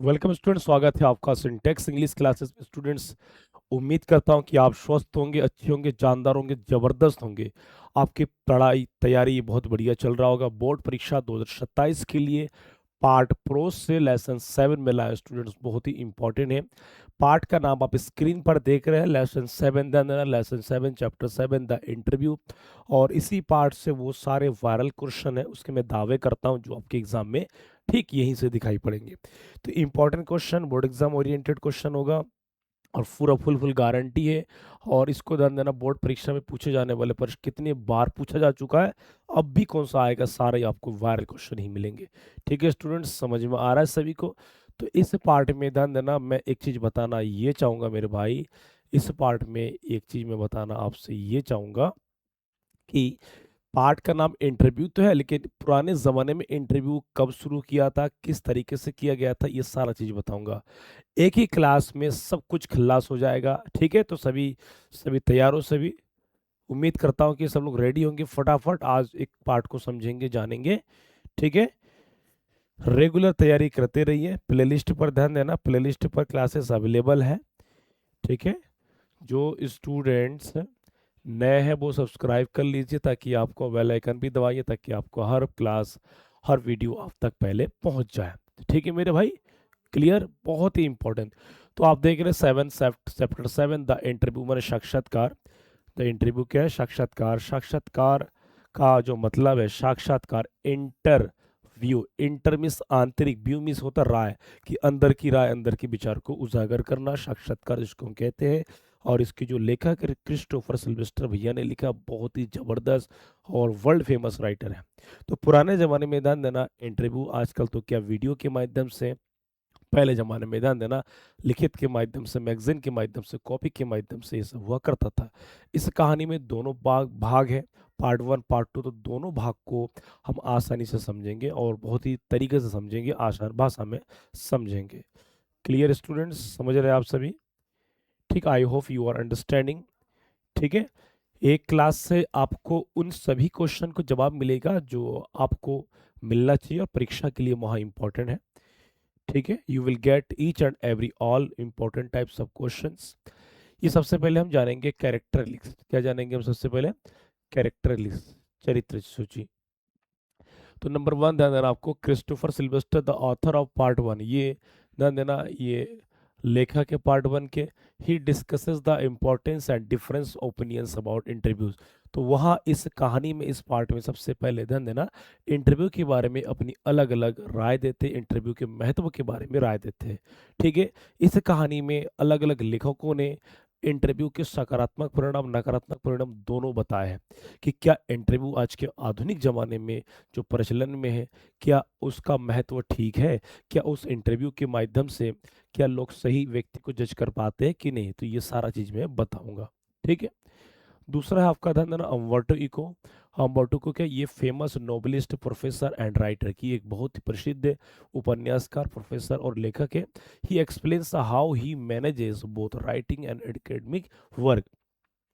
Welcome student, स्वागत है आपका सिंटेक्स इंग्लिश क्लासेस में। स्टूडेंट्स, उम्मीद करता हूं कि आप स्वस्थ होंगे, अच्छे होंगे, जानदार होंगे, जबरदस्त होंगे। आपकी पढ़ाई तैयारी बहुत बढ़िया चल रहा होगा। बोर्ड परीक्षा 2027 के लिए पार्ट प्रो से लेसन 7 मिला है स्टूडेंट्स, बहुत ही इंपॉर्टेंट है। पार्ट का नाम आप स्क्रीन पर देख रहे हैं, lesson 7 the lesson 7 chapter 7 the interview. और इसी पार्ट से वो सारे वायरल क्वेश्चन है, उसके मैं दावे करता हूं जो आपके एग्जाम में ठीक यहीं से दिखाई पड़ेंगे। तो important question, board exam oriented question होगा और पूरा फुल गारंटी है। और इसको ध्यान देना, बोर्ड परीक्षा में पूछे जाने वाले प्रश्न कितने बार पूछा जा चुका है, अब भी कौन सा आएगा, सारे ही आपको वायरल क्वेश्चन ही मिलेंगे। ठीक है स्टूडेंट्स, समझ में आ रहा है सभी को? तो इस पार्ट में ध्यान देना, मैं एक चीज बताना ये चाहूंगा मेरे भाई। इस पार्ट में एक चीज मैं बताना आपसे ये चाहूंगा कि पार्ट का नाम इंटरव्यू तो है, लेकिन पुराने ज़माने में इंटरव्यू कब शुरू किया था, किस तरीके से किया गया था, ये सारा चीज़ बताऊंगा। एक ही क्लास में सब कुछ खल्लास हो जाएगा। ठीक है, तो सभी सभी तैयार हो सभी। उम्मीद करता हूँ कि सब लोग रेडी होंगे। फटाफट आज एक पार्ट को समझेंगे, जानेंगे। ठीक है, रेगुलर तैयारी करते रहिए। प्लेलिस्ट पर ध्यान देना, प्लेलिस्ट पर क्लासेस अवेलेबल है। ठीक है, जो स्टूडेंट्स नए हैं वो सब्सक्राइब कर लीजिए, ताकि आपको बेल आइकन भी दबाइए, ताकि आपको हर क्लास, हर वीडियो आप तक पहले पहुंच जाए। ठीक है मेरे भाई, क्लियर? बहुत ही इंपॉर्टेंट। तो आप देख रहे हैं चैप्टर 7 द इंटरव्यू, मैंने साक्षात्कार। द इंटरव्यू क्या है? साक्षात्कार। साक्षात्कार का जो मतलब है, साक्षात्कार, इंटर व्यू, इंटर मिस आंतरिक, व्यू मिस होता राय, कि अंदर की राय, अंदर के विचार को उजागर करना, साक्षात्कार जिसको हम कहते हैं। और इसकी जो लेखक है क्रिस्टोफर सिल्वेस्टर भैया ने लिखा, बहुत ही जबरदस्त और वर्ल्ड फेमस राइटर है। तो पुराने जमाने में ध्यान देना इंटरव्यू, आजकल तो क्या वीडियो के माध्यम से, पहले जमाने में ध्यान देना लिखित के माध्यम से, मैगजीन के माध्यम से, कॉपी के माध्यम से ये सब हुआ करता था। इस कहानी में दोनों भाग है, पार्ट 1 पार्ट 2। तो दोनों भाग को हम आसानी से समझेंगे और बहुत ही तरीके से समझेंगे, आसान भाषा में समझेंगे। क्लियर स्टूडेंट्स, समझ रहे हैं आप सभी? ठीक, I hope you are understanding. ठीक है, एक क्लास से आपको उन सभी क्वेश्चन को जवाब मिलेगा जो आपको मिलना चाहिए और परीक्षा के लिए वहाँ इंपॉर्टेंट है। ठीक है, you will get each and every all important types of questions. ये सबसे पहले हम जानेंगे कैरेक्टर लिस्ट। क्या जानेंगे हम सबसे पहले? कैरेक्टर लिस्ट, चरित्र सूची। तो नंबर 1 ध्यान देना आपको, Christopher Sylvester the author of part 1, ये ध्यान देना, ये लेखक है पार्ट 1 के। He discusses the importance and difference opinions about interviews. तो वहाँ इस कहानी में, इस पार्ट में सबसे पहले ध्यान देना, इंटरव्यू के बारे में अपनी अलग अलग राय देते, इंटरव्यू के महत्व के बारे में राय देते हैं। ठीक है, इस कहानी में अलग अलग लेखकों ने इंटरव्यू के सकारात्मक परिणाम, नकारात्मक परिणाम दोनों बताए हैं, कि क्या इंटरव्यू आज के आधुनिक ज़माने में जो प्रचलन में है, क्या उसका महत्व ठीक है, क्या उस इंटरव्यू के माध्यम से क्या लोग सही व्यक्ति को जज कर पाते हैं कि नहीं। तो ये सारा चीज़ मैं बताऊंगा। ठीक है, दूसरा है आपका ध्यान देना, अम्बर्टो इको। अम्बर्टो को क्या, ये famous novelist, professor and writer की एक बहुत ही प्रसिद्ध उपन्यासकार, प्रोफेसर और लेखक है। ही explains how he manages both writing and academic work.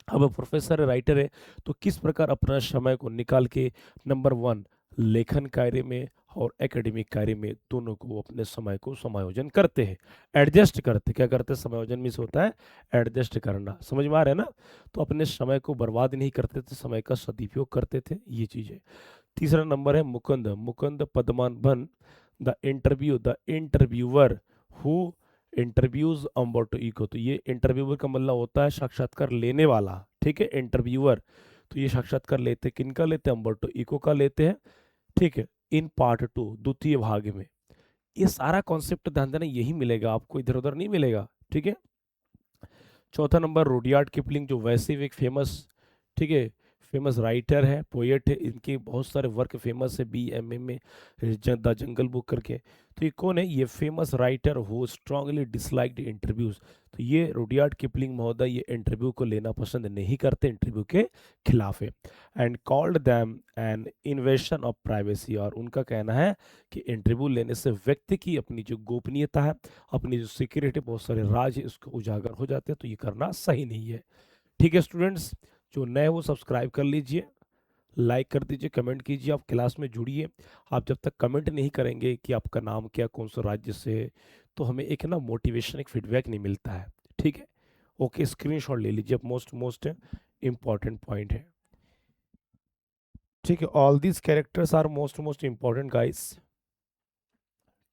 अब प्रोफेसर राइटर है, तो किस प्रकार अपना समय को निकाल के नंबर 1 लेखन कार्य में और एकेडमिक कार्य में, दोनों को वो अपने समय को समायोजन करते हैं, एडजस्ट करते। क्या करते हैं? समायोजन मिस होता है एडजस्ट करना। समझ में आ रहा है ना? तो अपने समय को बर्बाद नहीं करते थे, समय का सदुपयोग करते थे, ये चीज़ है। तीसरा नंबर है Mukund. Mukund Padmanabhan the interviewer who interviews Umberto Eco. तो ये इंटरव्यूअर का मतलब होता है साक्षात्कार लेने वाला। ठीक है, इंटरव्यूअर। तो ये साक्षात्कार लेते किनका लेते हैं? अम्बर्टो इको का लेते हैं। ठीक है, इन पार्ट 2 द्वितीय भाग में ये सारा कॉन्सेप्ट ध्यान देना यही मिलेगा आपको, इधर उधर नहीं मिलेगा। ठीक है, चौथा नंबर रुडयार्ड किपलिंग, जो वैसे भी एक फेमस, ठीक है, फेमस राइटर है, पोएट है। इनके बहुत सारे वर्क फेमस है, BMA में द जंगल बुक करके। तो ये कौन है? ये famous writer who strongly disliked interviews. तो ये रुडयार्ड किपलिंग महोदय ये इंटरव्यू को लेना पसंद नहीं करते, इंटरव्यू के खिलाफ है। And called them an invasion of privacy. और उनका कहना है कि इंटरव्यू लेने से व्यक्ति की अपनी जो गोपनीयता है, अपनी जो सिक्योरिटी, बहुत सारे राज है, इसको उजागर हो जाते हैं। तो ये करना सही नहीं है। ठीक है स्टूडेंट्स, जो नए हो सब्सक्राइब कर लीजिए, लाइक कर दीजिए, कमेंट कीजिए, आप क्लास में जुड़िए। आप जब तक कमेंट नहीं करेंगे कि आपका नाम क्या, कौन सा राज्य से है, तो हमें एक ना मोटिवेशन, एक फीडबैक नहीं मिलता है। ठीक है, ओके, स्क्रीनशॉट ले लीजिए, मोस्ट मोस्ट इंपॉर्टेंट पॉइंट है। ठीक है, all these characters are most most important guys.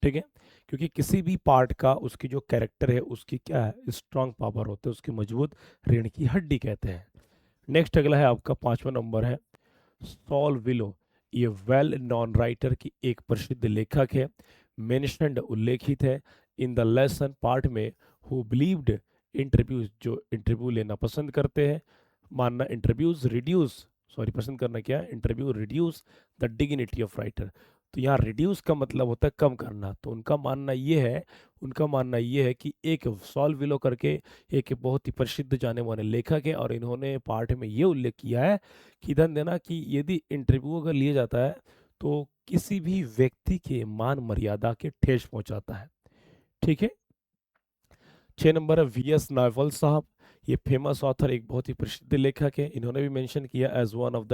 ठीक है, क्योंकि किसी भी पार्ट का उसकी जो कैरेक्टर है उसकी क्या है, स्ट्रांग पावर होते हैं, उसकी मजबूत रीढ़ की हड्डी कहते हैं। नेक्स्ट अगला है आपका 5वां नंबर है सॉल विलो। ये वेल नॉन राइटर की एक प्रसिद्ध लेखक है, मेंशन्ड उल्लेखित है इन द लेसन पार्ट में, हु बिलीव्ड इंटरव्यूज, जो इंटरव्यू लेना पसंद करते हैं, मानना इंटरव्यूज रिड्यूस, सॉरी पसंद करना क्या है, interview reduce the dignity of writer. तो यहाँ रिड्यूस का मतलब होता है कम करना, तो उनका मानना ये है कि एक सॉल विलो करके एक बहुत ही प्रसिद्ध जाने माने लेखक है, और इन्होंने पाठ में ये उल्लेख किया है कि ध्यान देना कि यदि इंटरव्यू अगर लिया जाता है तो किसी भी व्यक्ति के मान मर्यादा के ठेस पहुंचाता है। ठीक है, 6 नंबर है वी.एस. नायवल साहब। ये फेमस ऑथर, एक बहुत ही प्रसिद्ध लेखक है, इन्होंने भी मेंशन किया as one of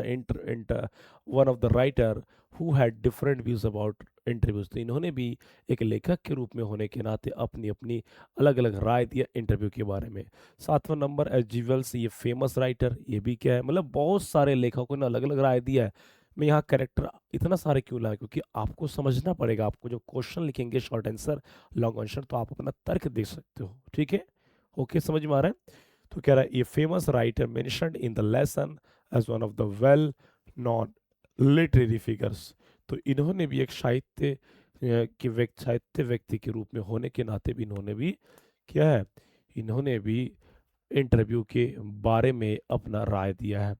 the writer who had different views about interviews. तो इन्होंने भी एक लेखक के रूप में होने के नाते अपनी अपनी अलग अलग राय दिया इंटरव्यू के बारे में। 7वां नंबर एच जी वेल्स, ये फेमस राइटर, ये भी क्या है, मतलब बहुत सारे लेखकों ने अलग अलग राय दिया है। मैं यहाँ कैरेक्टर इतना सारे क्यों लाया, क्योंकि आपको समझना पड़ेगा, आपको जो क्वेश्चन लिखेंगे शॉर्ट आंसर लॉन्ग आंसर, तो आप अपना तर्क दे सकते हो। ठीक है, ओके, समझ में आ रहा है। तो कह रहा है ये famous writer mentioned in the lesson as one of the well known literary figures. तो इन्होंने भी एक साहित्य व्यक्ति के रूप में होने के नाते भी इन्होंने भी क्या है, इन्होंने भी इंटरव्यू के बारे में अपना राय दिया है।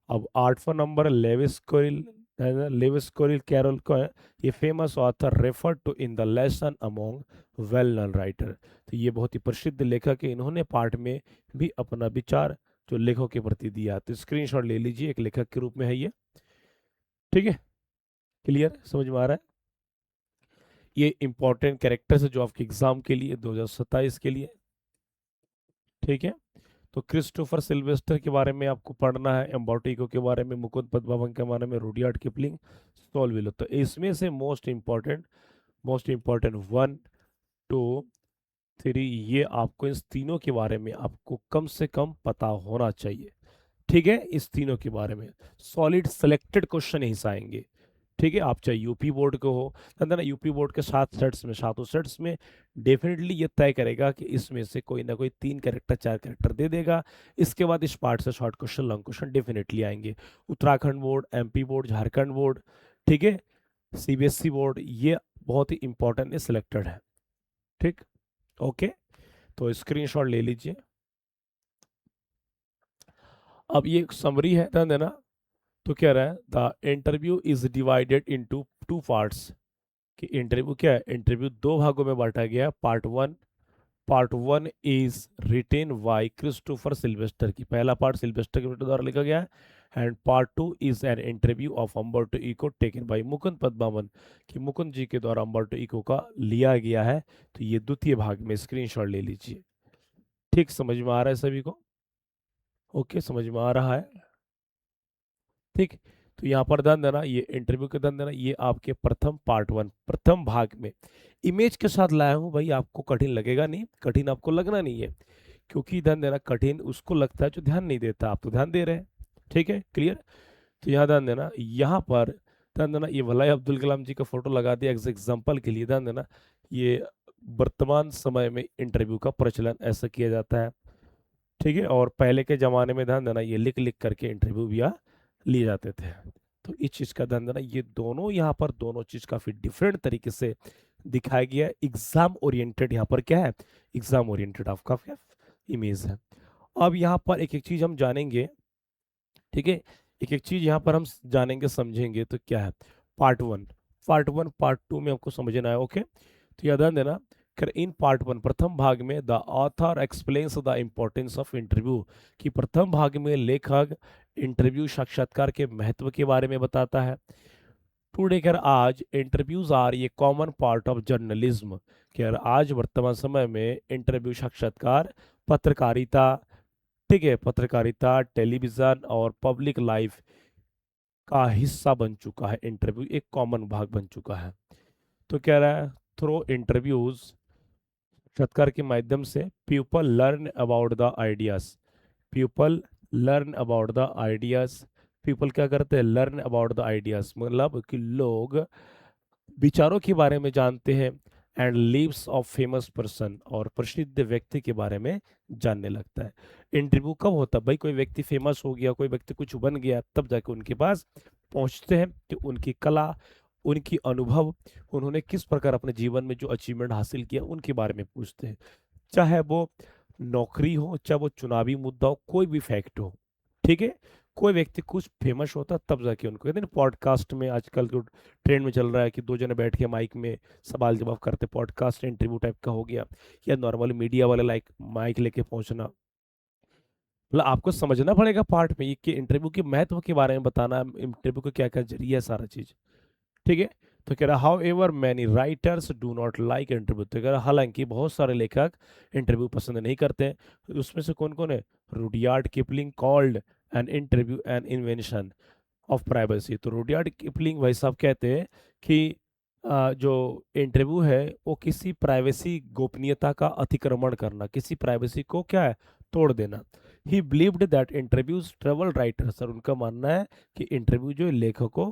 अब 8वां नंबर लेविस कोरिल कैरोल का है। ये famous author refer to in the lesson among well known writer. तो ये बहुत ही प्रसिद्ध लेखक है, इन्होंने पार्ट में भी अपना विचार जो लेखों के प्रति दिया। तो स्क्रीनशॉट ले लीजिए, एक लेखक के रूप में है ये। ठीक है, क्लियर, समझ में आ रहा है। ये इंपॉर्टेंट कैरेक्टर्स है जो आपके एग्जाम के लिए 2027 के लिए। ठीक है, तो क्रिस्टोफर सिल्वेस्टर के बारे में आपको पढ़ना है, एम्बर्टो के बारे में, मुकुंद पद्मावन के बारे में, रुडयार्ड किपलिंग, सॉल्विलो। तो इसमें से मोस्ट इंपॉर्टेंट 1, 2, 3, ये आपको इस तीनों के बारे में आपको कम से कम पता होना चाहिए। ठीक है, इस तीनों के बारे में सॉलिड सेलेक्टेड क्वेश्चन ही आएंगे। ठीक है, आप चाहे यूपी बोर्ड को हो, ना यूपी बोर्ड के 7 सेट्स में, 7 सेट्स में डेफिनेटली ये तय करेगा कि इसमें से कोई ना कोई 3 कैरेक्टर 4 कैरेक्टर दे देगा। इसके बाद इस पार्ट से short question long question definitely आएंगे। Uttarakhand board, MP board, Jharkhand board, ठीक है, सीबीएसई बोर्ड, ये बहुत ही इंपॉर्टेंट सिलेक्टेड है। ठीक, ओके, तो स्क्रीनशॉट ले लीजिए। अब ये समरी है, ध्यान देना। तो क्या रहा है, the interview is divided into 2 parts. कि इंटरव्यू क्या है, इंटरव्यू 2 भागों में बांटा गया। Part one is written by Christopher Silvester, की पहला पार्ट सिल्वेस्टर के द्वारा लिखा गया है। And part 2 is an interview of Umberto Eco taken by Mukund Padmanabhan, कि मुकुंद जी के द्वारा अम्बर्टो इको का लिया गया है। तो ये द्वितीय भाग में, स्क्रीनशॉट ले लीजिए। ठीक, समझ में आ रहा है सभी को, ओके, समझ में आ रहा है। ठीक, तो यहाँ पर ध्यान देना, ये इंटरव्यू का ध्यान देना, ये आपके पार्ट 1 प्रथम भाग में इमेज के साथ लाया हूँ भाई, आपको कठिन लगेगा नहीं, कठिन आपको लगना नहीं है, क्योंकि ध्यान देना कठिन उसको लगता है जो ध्यान नहीं देता, आप तो ध्यान दे रहे हैं। ठीक है, क्लियर। तो यहाँ ध्यान देना, यहाँ पर ध्यान देना, ये वल्लभ अब्दुल कलाम जी का फोटो लगा दिया एज एग्जाम्पल के लिए। ध्यान देना, ये वर्तमान समय में इंटरव्यू का प्रचलन ऐसा किया जाता है। ठीक है, और पहले के ज़माने में ध्यान देना, ये लिख लिख करके इंटरव्यू भी लिए जाते थे। तो इस चीज़ का ध्यान देना, ये दोनों यहाँ पर दोनों चीज़ काफ़ी डिफरेंट तरीके से दिखाया गया है। एग्जाम ओरिएंटेड यहाँ पर क्या है, एग्जाम ओरिएंटेड आपका इमेज है। अब यहाँ पर एक एक चीज़ हम जानेंगे। ठीक है, एक एक चीज़ यहाँ पर हम जानेंगे समझेंगे। तो क्या है, पार्ट 1 पार्ट 2 में आपको समझना है। ओके, तो यह ध्यान देना, इन पार्ट 1 प्रथम भाग में the author explains the importance of interview, कि प्रथम भाग में लेखक इंटरव्यू साक्षात्कार के महत्व के बारे में बताता है। टुडे कर आज इंटरव्यूज आर ये कॉमन पार्ट ऑफ जर्नलिज्म, कि आज वर्तमान समय में इंटरव्यू साक्षात्कार पत्रकारिता, ठीक है, पत्रकारिता, टेलीविजन और पब्लिक लाइफ का हिस्सा बन चुका है। इंटरव्यू एक कॉमन भाग बन चुका है। तो कह रहा है थ्रो इंटरव्यूज साक्षात्कार के माध्यम से people learn about the ideas, people learn about the ideas, people क्या करते हैं, लर्न अबाउट द आइडियाज, मतलब कि लोग विचारों के बारे में जानते हैं, and leaves of famous person, और प्रसिद्ध व्यक्ति के बारे में जानने लगता है। इंटरव्यू कब होता है भाई, कोई व्यक्ति फेमस हो गया, कोई व्यक्ति कुछ बन गया, तब जाके उनके पास पहुंचते हैं कि उनकी कला, उनकी अनुभव, उन्होंने किस प्रकार अपने जीवन में जो अचीवमेंट हासिल किया उनके बारे में पूछते हैं। चाहे वो नौकरी हो, चाहे वो चुनावी मुद्दा हो, कोई भी फैक्ट हो, ठीक है। कोई व्यक्ति कुछ फेमस होता है तब जाके उनको कहते हैं पॉडकास्ट में, आजकल जो ट्रेंड में चल रहा है कि दो जने बैठ के माइक में सवाल जवाब करते, पॉडकास्ट इंटरव्यू टाइप का हो गया, या नॉर्मल मीडिया वाले लाइक माइक लेके पहुंचना। मतलब आपको समझना पड़ेगा पार्ट में ये कि इंटरव्यू के महत्व के बारे में बताना, इंटरव्यू का क्या क्या जरिया है, सारा चीज, ठीक है। तो कह रहा how ever many writers do not like interview, तो कह रहा हालांकि बहुत सारे लेखक इंटरव्यू पसंद नहीं करते हैं। उसमें से कौन कौन है, Rudyard Kipling called an interview an invention of privacy. तो रुडयार्ड किपलिंग भाई साहब कहते हैं कि जो इंटरव्यू है वो किसी प्राइवेसी, गोपनीयता का अतिक्रमण करना, किसी प्राइवेसी को क्या है, तोड़ देना। ही believed that interviews travel writers, और उनका मानना है कि इंटरव्यू जो है लेखकों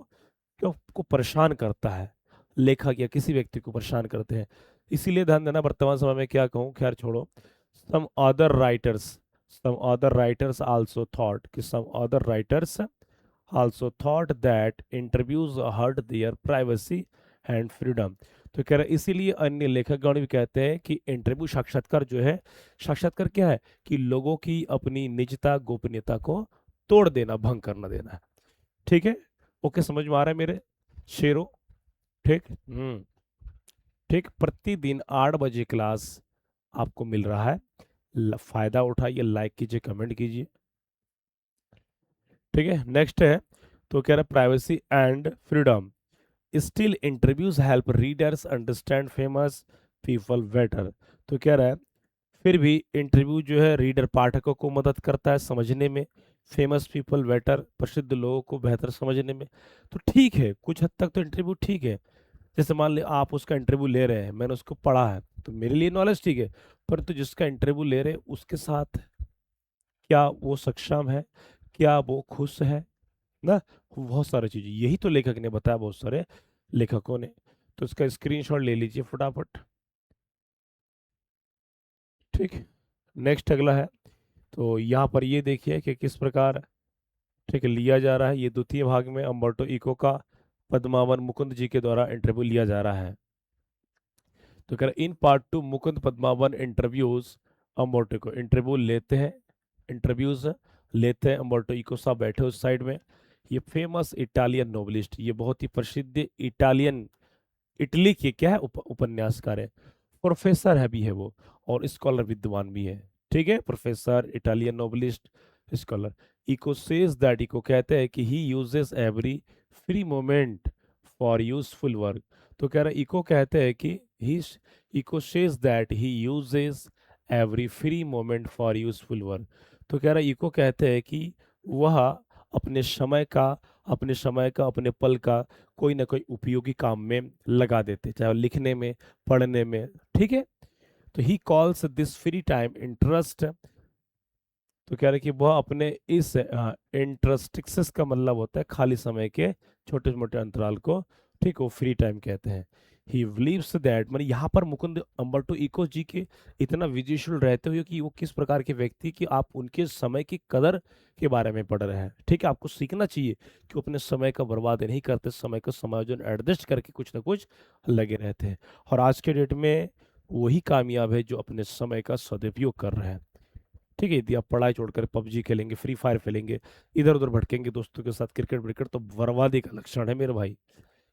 को परेशान करता है, लेखक या किसी व्यक्ति को परेशान करते हैं। इसीलिए ध्यान देना, वर्तमान समय में क्या कहूँ, खैर छोड़ो। Some other writers, some other writers also thought, कि some other writers also thought that interviews hurt their privacy and freedom. तो कह रहे इसीलिए अन्य लेखकगण भी कहते हैं कि इंटरव्यू, साक्षात्कार जो है, साक्षात्कार क्या है कि लोगों की अपनी निजता, गोपनीयता को तोड़ देना, भंग करना देना है, ठीक है। ओके, समझ में आ रहा है मेरे शेरों, ठीक। ठीक, प्रतिदिन 8 बजे क्लास आपको मिल रहा है, फायदा उठाइए, लाइक कीजिए, कमेंट कीजिए, ठीक है। नेक्स्ट है, तो कह रहा है privacy and freedom, still interviews help readers understand famous people better. तो कह रहा है फिर भी इंटरव्यू जो है रीडर, पाठकों को मदद करता है समझने में, फेमस पीपल बेटर, प्रसिद्ध लोगों को बेहतर समझने में। तो ठीक है, कुछ हद तक तो इंटरव्यू ठीक है। जैसे मान लिया आप उसका इंटरव्यू ले रहे हैं, मैंने उसको पढ़ा है, तो मेरे लिए नॉलेज ठीक है, परंतु जिसका इंटरव्यू ले रहे हैं उसके साथ क्या वो सक्षम है, क्या वो खुश है ना, बहुत सारी चीजें, यही तो लेखक ने बताया, बहुत सारे लेखकों ने। तो इसका स्क्रीनशॉट ले लीजिए फटाफट, ठीक। नेक्स्ट अगला है, तो यहाँ पर ये देखिए कि किस प्रकार, ठीक है, लिया जा रहा है। ये द्वितीय भाग में अम्बर्टो इको का पद्मावन मुकुंद जी के द्वारा इंटरव्यू लिया जा रहा है। तो कह रहे in part two Mukund Padmanabhan interviews Umberto को, इंटरव्यू लेते हैं, इंटरव्यूज लेते हैं अम्बर्टो इको साहब, बैठे उस साइड में। ये फेमस इटालियन नोवेलिस्ट, ये बहुत ही प्रसिद्ध इटालियन, इटली के क्या है, उपन्यासकार है, प्रोफेसर है भी है वो, और स्कॉलर, विद्वान भी है, ठीक है। Professor, Italian novelist, scholar. Eco says that, Eco कहते हैं कि he uses every free moment for useful work. तो कह रहा है इको कहते हैं कि he, Eco says that he uses every free moment for useful work. तो कह रहा है इको कहते हैं कि वह अपने समय का, अपने समय का, अपने पल का कोई ना कोई उपयोगी काम में लगा देते, चाहे वो लिखने में, पढ़ने में, ठीक है। तो he calls this free time interest. तो कह रहे कि वह अपने इस इंटरेस्टिक्स का मतलब होता है खाली समय के छोटे मोटे अंतराल को, ठीक, वो फ्री टाइम कहते हैं। ही बिलीव्स दैट, मतलब यहाँ पर मुकुंद अम्बर्टो इको जी के इतना विजुअल रहते हुए कि वो किस प्रकार के व्यक्ति कि आप उनके समय की कदर के बारे में पढ़ रहे हैं, ठीक है। आपको सीखना चाहिए कि वो अपने समय का बर्बाद नहीं करते, समय का समायोजन एडजस्ट करके कुछ ना कुछ लगे रहते हैं, और आज के डेट में वही कामयाब है जो अपने समय का सदुपयोग कर रहे हैं, ठीक है। यदि आप पढ़ाई छोड़कर पबजी खेलेंगे, फ्री फायर खेलेंगे, इधर उधर भटकेंगे दोस्तों के साथ, क्रिकेट विकेट, तो बर्बादी का लक्षण है मेरे भाई,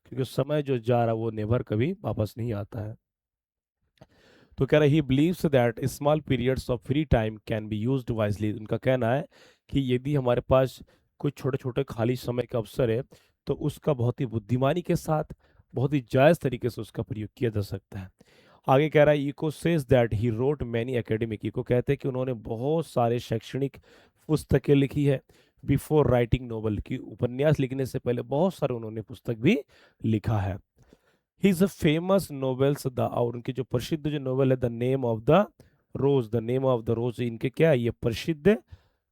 क्योंकि समय जो जा रहा है वो नेवर कभी वापस नहीं आता है। तो कह रहा है he believes that small periods of free time can be used wisely. उनका कहना है कि यदि हमारे पास कुछ छोटे छोटे खाली समय का अवसर है, तो उसका बहुत ही बुद्धिमानी के साथ, बहुत ही जायज तरीके से उसका प्रयोग किया जा सकता है। आगे कह रहा है Eco says that he wrote many academic, Eco कहते हैं कि उन्होंने बहुत सारे शैक्षणिक पुस्तकें लिखी है, बिफोर राइटिंग नोवेल, की उपन्यास लिखने से पहले बहुत सारे उन्होंने पुस्तक भी लिखा है। He is a famous novels the, और उनकी जो प्रसिद्ध जो नोवेल है the name of the rose, the name of the rose, इनके क्या है, ये प्रसिद्ध,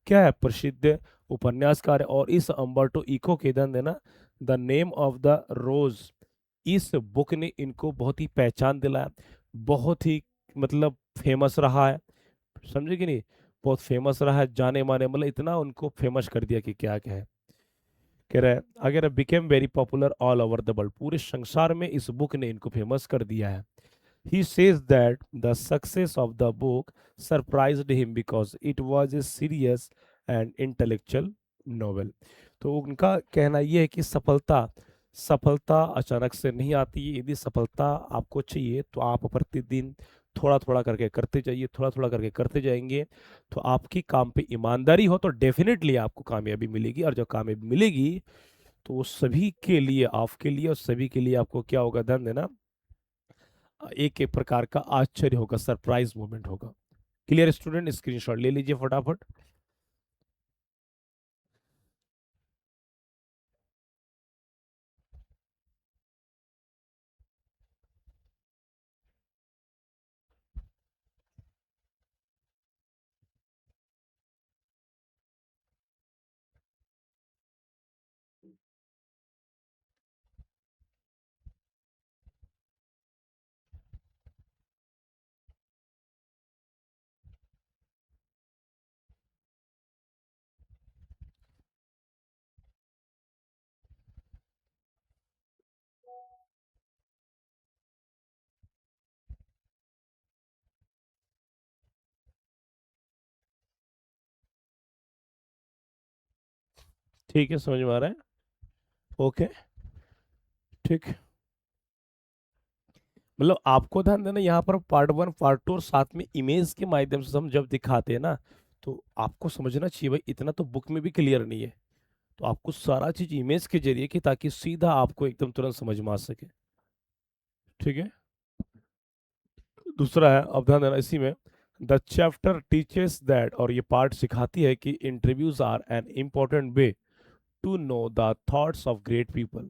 क्या है, प्रसिद्ध उपन्यासकार है। और इस अम्बर्टो इको के धन देना द नेम ऑफ द रोज, इस बुक ने इनको बहुत ही पहचान दिलाया, बहुत ही मतलब फेमस रहा है, समझे कि नहीं, बहुत फेमस रहा है, जाने माने, मतलब इतना उनको फेमस कर दिया कि क्या कहे। कह रहा है अगर became very popular all over the world, पूरे संसार में इस बुक ने इनको फेमस कर दिया है। He says that the success of the book surprised him because it was a serious and intellectual novel. तो उनका कहना यह है कि सफलता, सफलता अचानक से नहीं आती है, यदि सफलता आपको चाहिए तो आप प्रतिदिन थोड़ा थोड़ा करके करते जाइए, थोड़ा थोड़ा करके करते जाएंगे, तो आपकी काम पे ईमानदारी हो तो डेफिनेटली आपको कामयाबी मिलेगी, और जब कामयाबी मिलेगी तो वो सभी के लिए, आपके लिए और सभी के लिए आपको क्या होगा, ध्यान देना, एक एक प्रकार का आश्चर्य होगा, सरप्राइज मोमेंट होगा। क्लियर स्टूडेंट, स्क्रीनशॉट ले लीजिए फटाफट। ठीक है, समझ में आ रहा है। ओके, ठीक, मतलब आपको ध्यान देना यहाँ पर पार्ट वन पार्ट टू और साथ में इमेज के माध्यम से हम जब दिखाते हैं ना, तो आपको समझना चाहिए भाई, इतना तो बुक में भी क्लियर नहीं है, तो आपको सारा चीज इमेज के जरिए कि ताकि सीधा आपको एकदम तुरंत समझ में आ सके। ठीक है, दूसरा है, अब ध्यान देना इसी में, द चैप्टर टीचेस दैट, और ये पार्ट सिखाती है कि interviews are an important way to know the thoughts of great people.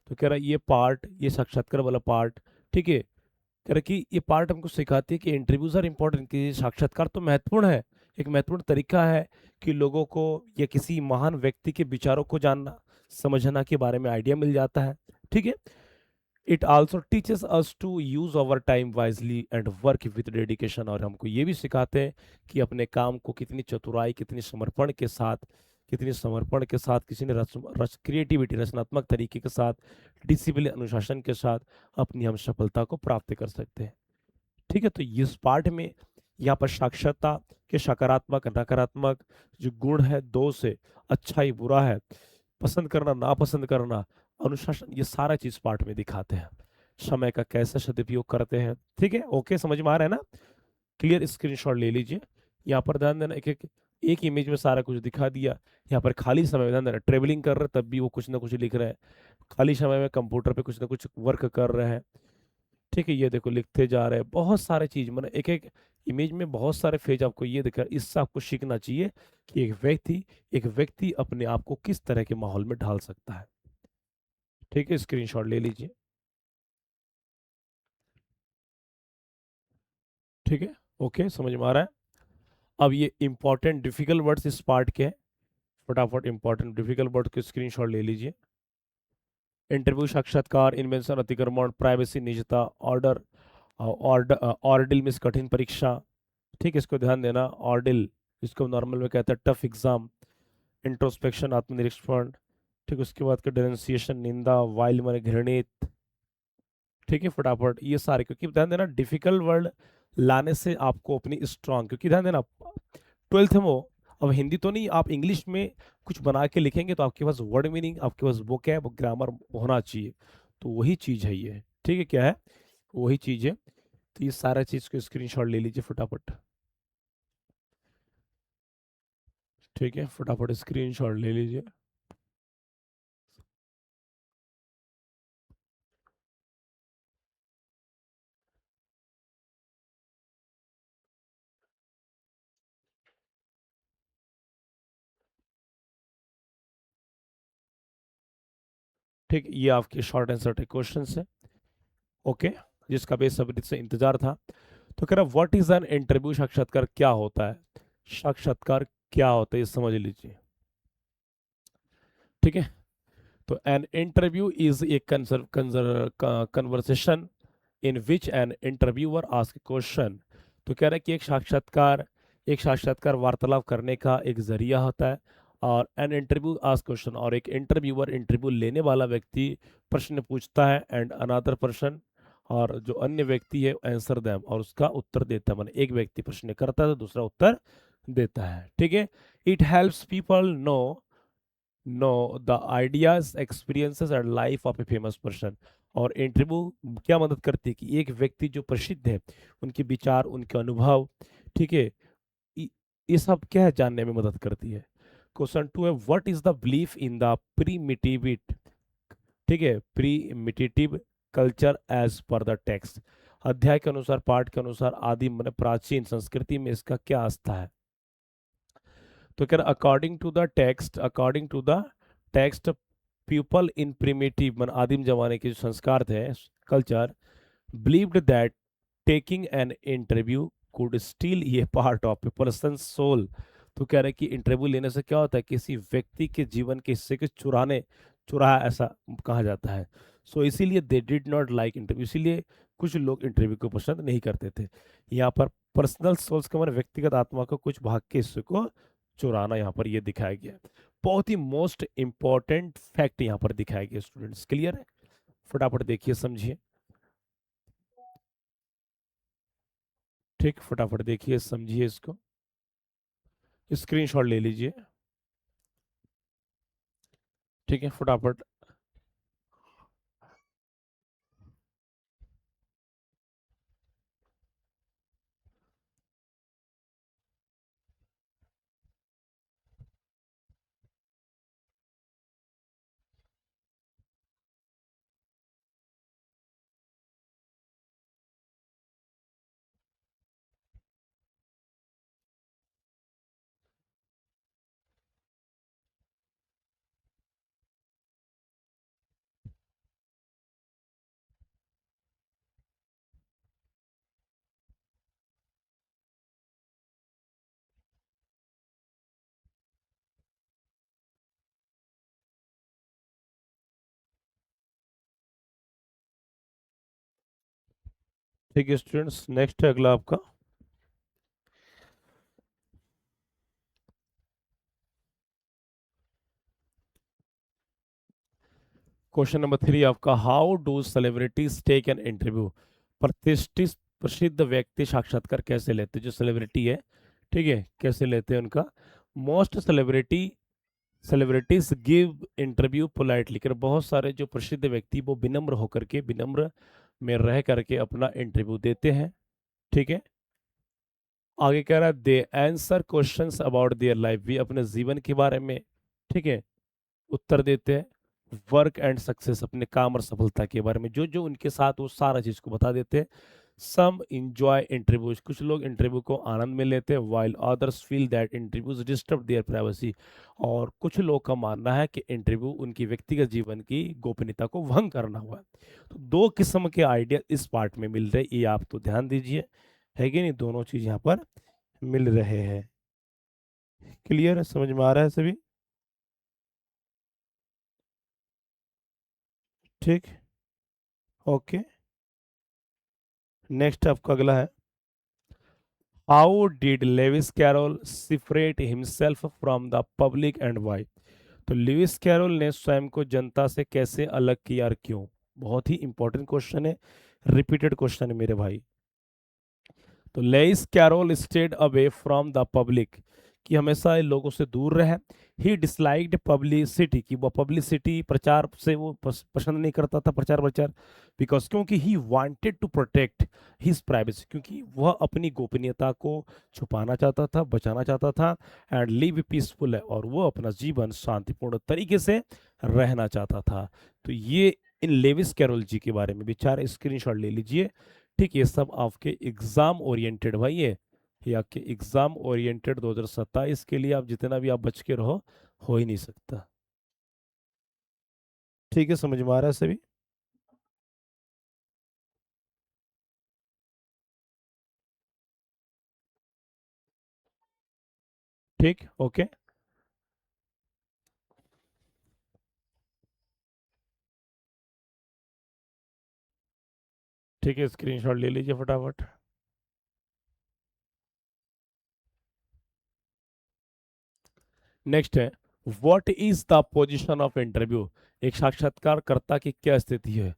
तो कह रहा है ये पार्ट, ये साक्षात्कार वाला पार्ट, ठीक है, कह रहा है कि ये पार्ट हमको सिखाती है कि इंटरव्यूज आर इम्पोर्टेंट, कि साक्षात्कार तो महत्वपूर्ण है, एक महत्वपूर्ण तरीका है कि लोगों को या किसी महान व्यक्ति के विचारों को जानना, समझना के बारे में आइडिया मिल जाता है। ठीक है, it also teaches us to use our time wisely and work with dedication, और हमको ये भी सिखाते हैं कि अपने काम को कितनी चतुराई, कितनी समर्पण के साथ, कितनी समर्पण के साथ, किसी ने रच क्रिएटिविटी, रचनात्मक तरीके के साथ, डिसिप्लिन, अनुशासन के साथ अपनी हम सफलता को प्राप्त कर सकते हैं। ठीक है, तो इस पार्ट में यहाँ पर साक्षरता के सकारात्मक नकारात्मक जो गुण है, दोष है, अच्छा ही बुरा है, पसंद करना नापसंद करना, अनुशासन, ये सारा चीज पार्ट में दिखाते हैं, समय का कैसे सदुपयोग करते हैं। ठीक है, ओके, समझ में आ रहा है ना। क्लियर, स्क्रीनशॉट ले लीजिए। यहाँ पर ध्यान देना, एक एक एक इमेज में सारा कुछ दिखा दिया। यहाँ पर खाली समय में ध्यान देना, ट्रेवलिंग कर रहे हैं तब भी वो कुछ ना कुछ लिख रहे हैं, खाली समय में कंप्यूटर पे कुछ ना कुछ वर्क कर रहे हैं। ठीक है, ये देखो लिखते जा रहे हैं, बहुत सारे चीज, मतलब एक एक इमेज में बहुत सारे फेज आपको ये दिखा, इससे आपको सीखना चाहिए कि एक व्यक्ति अपने आप को किस तरह के माहौल में ढाल सकता है। ठीक है, स्क्रीनशॉट ले लीजिए। ठीक है, ओके, समझ में आ रहा है। अब ये इंपॉर्टेंट डिफिकल्ट वर्ड्स इस पार्ट के हैं, फटाफट इंपॉर्टेंट डिफिकल्ट वर्ड के स्क्रीनशॉट ले लीजिए। इंटरव्यू, साक्षात्कार, इन्वेंशन, अतिक्रमण, प्राइवेसी, निजता, ऑर्डर, ऑर्डर, ऑर्डिल मीन्स कठिन परीक्षा। ठीक है, इसको ध्यान देना, ऑर्डिल, इसको नॉर्मल में कहते हैं टफ एग्जाम। इंट्रोस्पेक्शन, आत्मनिरीक्षण। ठीक, उसके बाद का डिनंसिएशन, निंदा, वाइल्ड माने घृणित। ठीक है, फटाफट ये सारे, क्योंकि ध्यान देना डिफिकल्ट वर्ड लाने से आपको अपनी स्ट्रांग, क्योंकि ध्यान देना ट्वेल्थ में हो, अब हिंदी तो नहीं, आप इंग्लिश में कुछ बना के लिखेंगे तो आपके पास वर्ड मीनिंग, आपके पास वोकैब, ग्रामर होना चाहिए, तो वही चीज है ये। ठीक है, क्या है, वही चीज है। तो ये सारा चीज को स्क्रीनशॉट ले लीजिए फटाफट। ठीक है, फटाफट स्क्रीनशॉट ले लीजिए। ठीक, ये आपके शॉर्ट आंसर क्वेश्चन है। ओके, जिसका बेसब्री से इंतजार था। तो कह रहा व्हाट इज एन इंटरव्यू, साक्षात्कार क्या होता है। साक्षात्कार क्या होता है ये समझ लीजिए। ठीक है, तो N interview is A conversation in which N interviewer ask question. तो कह रहा है कि एक साक्षात्कार वार्तालाप करने का एक जरिया होता है। और एन इंटरव्यू आस्क क्वेश्चन, और एक इंटरव्यूअर, इंटरव्यू लेने वाला व्यक्ति प्रश्न पूछता है, एंड अनदर पर्सन, और जो अन्य व्यक्ति है आंसर देम, और उसका उत्तर देता है। माने एक व्यक्ति प्रश्न करता है तो दूसरा उत्तर देता है। ठीक है, it helps people know the ideas, experiences and life of a famous person. और इंटरव्यू क्या मदद करती है कि एक व्यक्ति जो प्रसिद्ध है, उनके विचार, उनके अनुभव, ठीक है, इ- ये सब क्या है जानने में मदद करती है। क्वेश्चन 2 है, what is the belief in the primitive, ठीक है, primitive culture as per the text. अध्याय के अनुसार, पाठ के अनुसार, आदि माने प्राचीन संस्कृति में इसका क्या आस्था है। तो कह रहा according to the text people in primitive man आदिम जमाने के जो संस्कार थे, culture, believed that taking an interview could steal ये part of a person soul. तो कह रहे कि इंटरव्यू लेने से क्या होता है, किसी व्यक्ति के जीवन के हिस्से के चुराया ऐसा कहा जाता है। सो इसीलिए they did not like interview, इसीलिए कुछ लोग इंटरव्यू को पसंद नहीं करते थे। यहाँ पर पर्सनल सोल्स का मतलब व्यक्तिगत आत्मा को कुछ भाग के हिस्से को चुराना यहाँ पर ये दिखाया गया है। बहुत ही मोस्ट इंपॉर्टेंट फैक्ट यहाँ पर दिखाया गया। स्टूडेंट्स क्लियर है, फटाफट देखिए समझिए। ठीक, फटाफट देखिए समझिए इसको, स्क्रीनशॉट ले लीजिए। ठीक है, फटाफट। ठीक है स्टूडेंट्स, नेक्स्ट है अगला आपका क्वेश्चन नंबर 3 आपका, how do celebrities take an interview. प्रतिष्ठित प्रसिद्ध व्यक्ति साक्षात्कार कैसे लेते हैं, जो सेलिब्रिटी है, ठीक है, कैसे लेते हैं उनका। Most celebrities give interview politely, कर बहुत सारे जो प्रसिद्ध व्यक्ति वो विनम्र होकर के, विनम्र में रह करके अपना इंटरव्यू देते हैं। ठीक है, आगे कह रहा है they answer questions about their life, भी अपने जीवन के बारे में, ठीक है, उत्तर देते हैं। वर्क एंड सक्सेस, अपने काम और सफलता के बारे में जो जो उनके साथ वो सारा चीज को बता देते हैं। सम इंजॉय इंटरव्यूज, कुछ लोग इंटरव्यू को आनंद में लेते हैं, while others feel that interviews disturb their privacy. और कुछ लोग का मानना है कि इंटरव्यू उनकी व्यक्तिगत जीवन की गोपनीयता को भंग करना हुआ है। तो दो किस्म के आइडिया इस पार्ट में मिल रहे हैं, ये आप तो ध्यान दीजिए, है कि नहीं, दोनों चीज यहाँ पर मिल रहे हैं। क्लियर है, समझ में आ रहा है सभी। ठीक, ओके, नेक्स्ट आपका अगला है, how did Lewis Carroll separate himself from the public and why. तो लुइस कैरोल ने स्वयं को जनता से कैसे अलग किया और क्यों। बहुत ही इंपॉर्टेंट क्वेश्चन है, रिपीटेड क्वेश्चन है मेरे भाई। तो Lewis Carroll stayed away from the public, कि हमेशा लोगों से दूर रहे। ही डिसलाइक्ड पब्लिसिटी, कि वो पब्लिसिटी, प्रचार से वो पसंद नहीं करता था, प्रचार प्रचार। बिकॉज क्योंकि he wanted to protect his privacy, क्योंकि वह अपनी गोपनीयता को छुपाना चाहता था, बचाना चाहता था। एंड लिव पीसफुल है, और वो अपना जीवन शांतिपूर्ण तरीके से रहना चाहता था। तो ये इन लेविस कैरोल जी के बारे में विचार, स्क्रीनशॉट ले लीजिए। ठीक, ये सब आपके एग्जाम ओरिएंटेड भाई, ये आपके एग्जाम ओरिएंटेड 2027 के लिए, आप जितना भी आप बच के रहो, हो ही नहीं सकता। ठीक है, समझ में आ रहा है सभी। ठीक, ओके। ठीक है, स्क्रीनशॉट ले लीजिए फटाफट। नेक्स्ट है, what is the position of interview. एक साक्षात्कारकर्ता की क्या स्थिति है।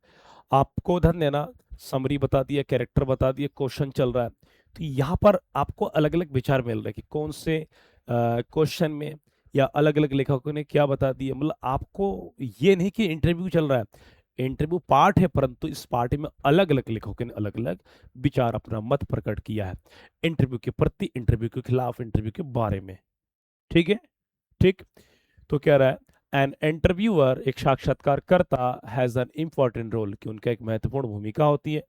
आपको ध्यान देना, समरी बता दिया, कैरेक्टर बता दिए, क्वेश्चन चल रहा है। तो यहाँ पर आपको अलग अलग विचार मिल रहे हैं कि कौन से क्वेश्चन में या अलग अलग लेखकों ने क्या बता दिया। मतलब आपको ये नहीं कि इंटरव्यू चल रहा है, इंटरव्यू पार्ट है, परंतु इस पार्ट में अलग अलग लेखकों ने अलग अलग विचार, अपना मत प्रकट किया है इंटरव्यू के प्रति, इंटरव्यू के खिलाफ, इंटरव्यू के बारे में। ठीक है, ठीक। तो कह रहा है एन इंटरव्यूअर, एक साक्षात्कारकर्ता, हैज एन इंपॉर्टेंट रोल, कि उनका एक महत्वपूर्ण भूमिका होती है।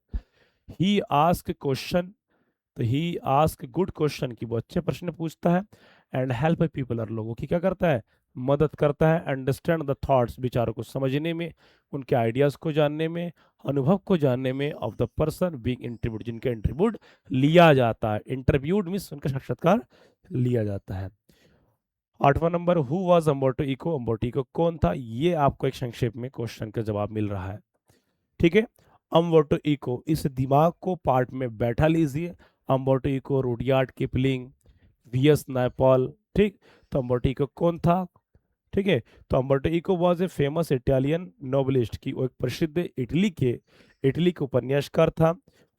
ही आस्क क्वेश्चन, तो ही आस्क गुड क्वेश्चन, की वो अच्छे प्रश्न पूछता है। एंड हेल्प पीपल, और लोगों की क्या करता है, मदद करता है। अंडरस्टैंड द थॉट्स, विचारों को समझने में, उनके आइडियाज को जानने में, अनुभव को जानने में, of the person being interviewed, जिनका इंटरव्यूड लिया जाता है। इंटरव्यूड मीन्स उनका साक्षात्कार लिया जाता है। 8वां number, who was Umberto Eco, Umberto Eco कौन था, ये आपको एक संक्षेप में क्वेश्चन का जवाब मिल रहा है। ठीक है, अम्बर्टो इको, इस दिमाग को पार्ट में बैठा लीजिए। Umberto Eco, Rudyard Kipling, V S Naipaul. ठीक, तो अम्बर्टो इको कौन था। ठीक है, तो Umberto Eco was a famous Italian novelist, की वो एक प्रसिद्ध इटली के उपन्यासकार था,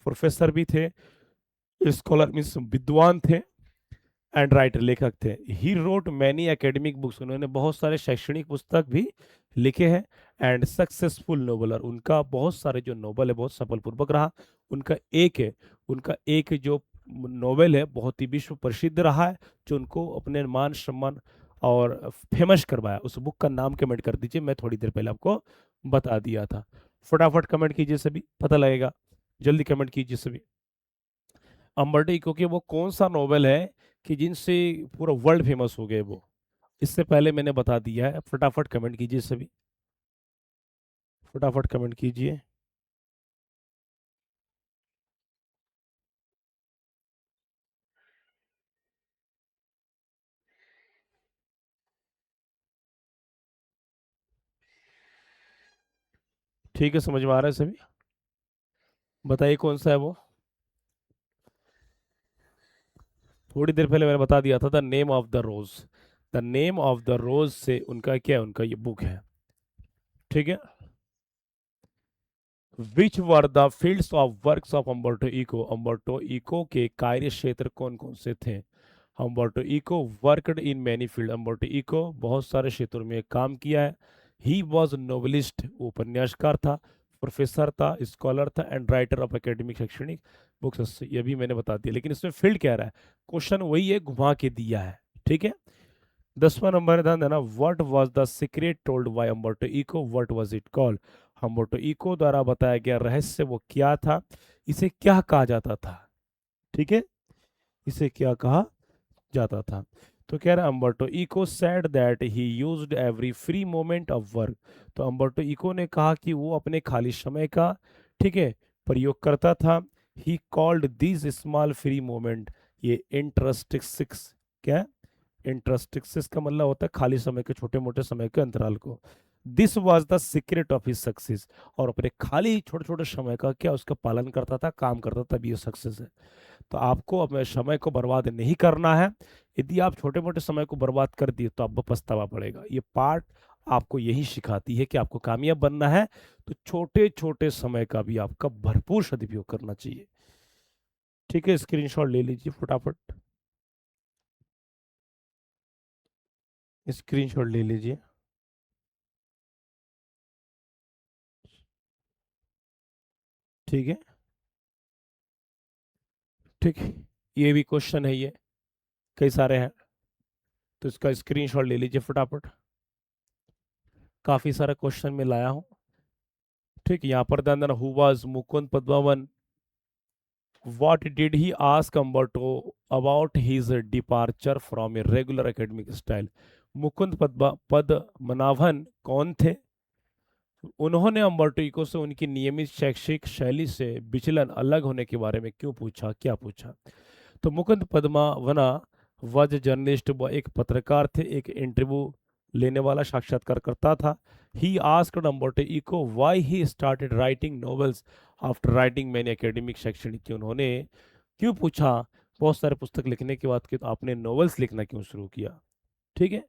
प्रोफेसर भी थे, स्कॉलर मीन्स विद्वान थे, एंड राइटर, लेखक थे। ही रोट मैनी एकेडमिक बुक्स, उन्होंने बहुत सारे शैक्षणिक पुस्तक भी लिखे हैं। एंड सक्सेसफुल नोवेलर, उनका बहुत सारे जो नोवेल है बहुत सफलपूर्वक रहा। उनका एक है, उनका एक जो नोवेल है बहुत ही विश्व प्रसिद्ध रहा है, जो उनको अपने मान सम्मान और फेमस करवाया। उस बुक का नाम कमेंट कर दीजिए, मैं थोड़ी देर पहले आपको बता दिया था। फटाफट कमेंट कीजिए सभी, पता लगेगा, जल्दी कमेंट कीजिए सभी। अम्बर्टो इको के वो कौन सा नोवेल है कि जिनसे पूरा वर्ल्ड फेमस हो गए वो, इससे पहले मैंने बता दिया है। फटाफट कमेंट कीजिए सभी, फटाफट कमेंट कीजिए। ठीक है, समझ में आ रहा है सभी, बताइए कौन सा है वो। थोड़ी देर पहले मैंने बता दिया था, the name of the rose. The name of the rose से उनका क्या है, उनका ये बुक है। ठीक है, which were the fields of works of Umberto Eco, Umberto Eco के कार्य क्षेत्र कौन कौन से थे। Umberto Eco worked in many field, Umberto Eco बहुत सारे क्षेत्रों में काम किया है। ही वॉज नोवेलिस्ट, उपन्यासकार था, प्रोफेसर था, स्कॉलर था, एंड राइटर ऑफ एकेडमिक, शैक्षणिक बुक्स, ये भी मैंने बता दिया। लेकिन इसमें फील्ड क्या रहा है, क्वेश्चन वही है, घुमा के दिया है। ठीक है, 10वां नंबर ध्यान देना, what was the secret told by Umberto Eco, what was it called. Umberto Eco द्वारा बताया गया रहस्य वो क्या था, इसे क्या कहा जाता था। ठीक है, इसे क्या कहा जाता था। तो कह रहा है Umberto Eco said that he used every free moment of work. तो अम्बर्टो इको ने कहा कि वो अपने खाली समय का, ठीक है, प्रयोग करता था। He called this small free moment, ये इंटरस्टिक्स, क्या, इंटरस्टिक्स का मतलब होता है खाली समय के, छोटे मोटे समय के अंतराल को। This was the secret of his success, और अपने खाली छोटे छोटे समय का क्या, उसका पालन करता था, काम करता था, तभी ये सक्सेस है। तो आपको अपने समय को बर्बाद नहीं करना है। यदि आप छोटे मोटे समय को बर्बाद कर दिए तो आपको पछतावा पड़ेगा। ये पार्ट आपको यही सिखाती है कि आपको कामयाब बनना है तो छोटे छोटे समय का भी आपका भरपूर सदुपयोग करना चाहिए। ठीक है, स्क्रीनशॉट ले लीजिए फटाफट, स्क्रीनशॉट ले लीजिए। ठीक है, ठीक, ये भी क्वेश्चन है, ये कई सारे हैं, तो इसका स्क्रीनशॉट ले लीजिए फटाफट। काफी सारा क्वेश्चन मैं लाया हूँ। ठीक, यहाँ पर ध्यान देना, who was Mukund Padmanabhan, what did he ask Umberto about his departure from a regular academic style। Mukund Padmanabhan कौन थे, उन्होंने अम्बर्टो इको से उनकी नियमित शैक्षिक शैली से विचलन, अलग होने के बारे में क्यों पूछा, क्या पूछा। तो मुकुंद पद्मावना वॉज ए जर्नलिस्ट, वह एक पत्रकार थे, एक इंटरव्यू लेने वाला साक्षात्कारकर्ता था। He asked Umberto Eco why he started writing novels after writing many academic शैक्षणिक, कि उन्होंने क्यों पूछा बहुत सारे पुस्तक लिखने के बाद कि तो आपने नॉवेल्स लिखना क्यों शुरू किया। ठीक है।